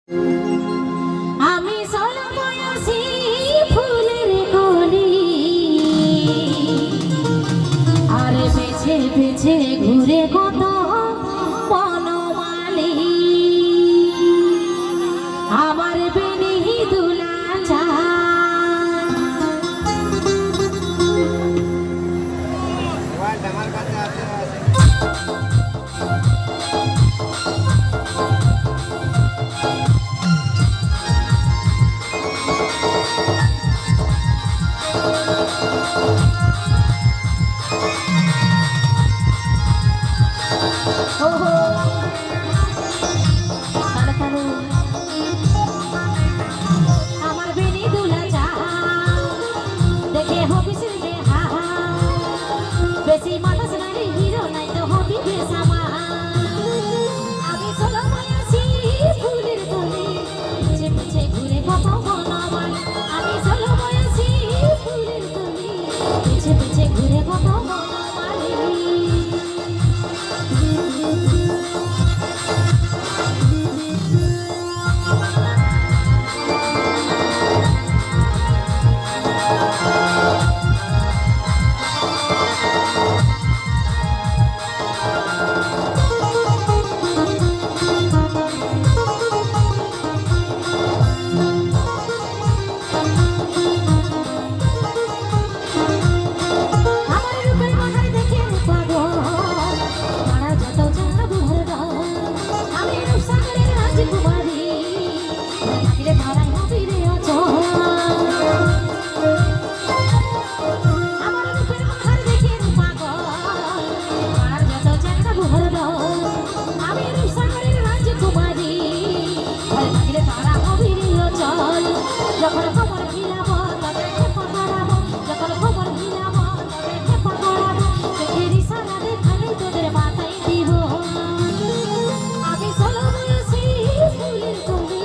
আমি সলময়াসি ফুলের কলি, আর পেছে পেছে ঘুরে কত বনমালী। আমার বেনি দুলা চা বেশি মাথা সারি হিরো নাই তো হবি বেসামা। আমি সলময়াসি ফুলের কলি, পিছে পিছে ঘুরে কত বনমালী। আমি সলময়াসি ফুলের কলি, পিছে পিছে ঘুরে কত বনমালী। যখন খবর হিলাব তবে খেপা করাব, যখন খবর হিলাব তবে খেপা করাব, চোখের ইশারা দেখালে তোদের মাথায় দিব। আমি সলময়াসি ফুলের কলি,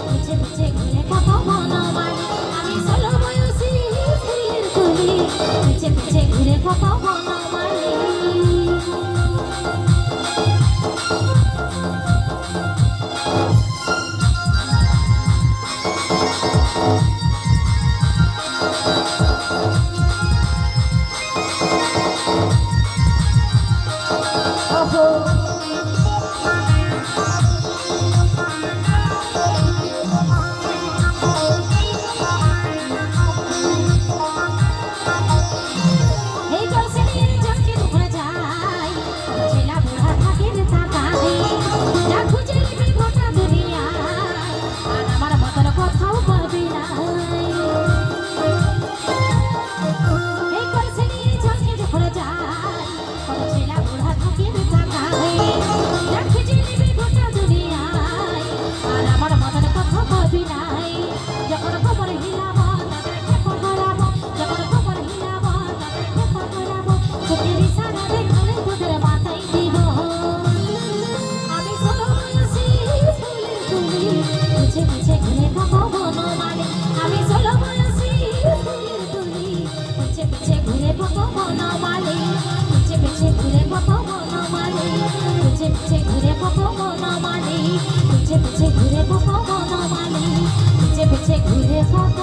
পিছে পিছে ঘুরে কত বনমালী। আমি সলময়াসি ফুলের কলি, পিছে পিছে ঘুরে কত বনমালী। আমি সলময়াসি ফুলের কলি, পিছে পিছে ঘুরে কত বনমালী। পিছে পিছে ঘুরে কত বনমালী, পিছে পিছে ঘুরে কত বনমালী, পিছে পিছে ঘুরে কত বনমালী, পিছে পিছে ঘুরে কত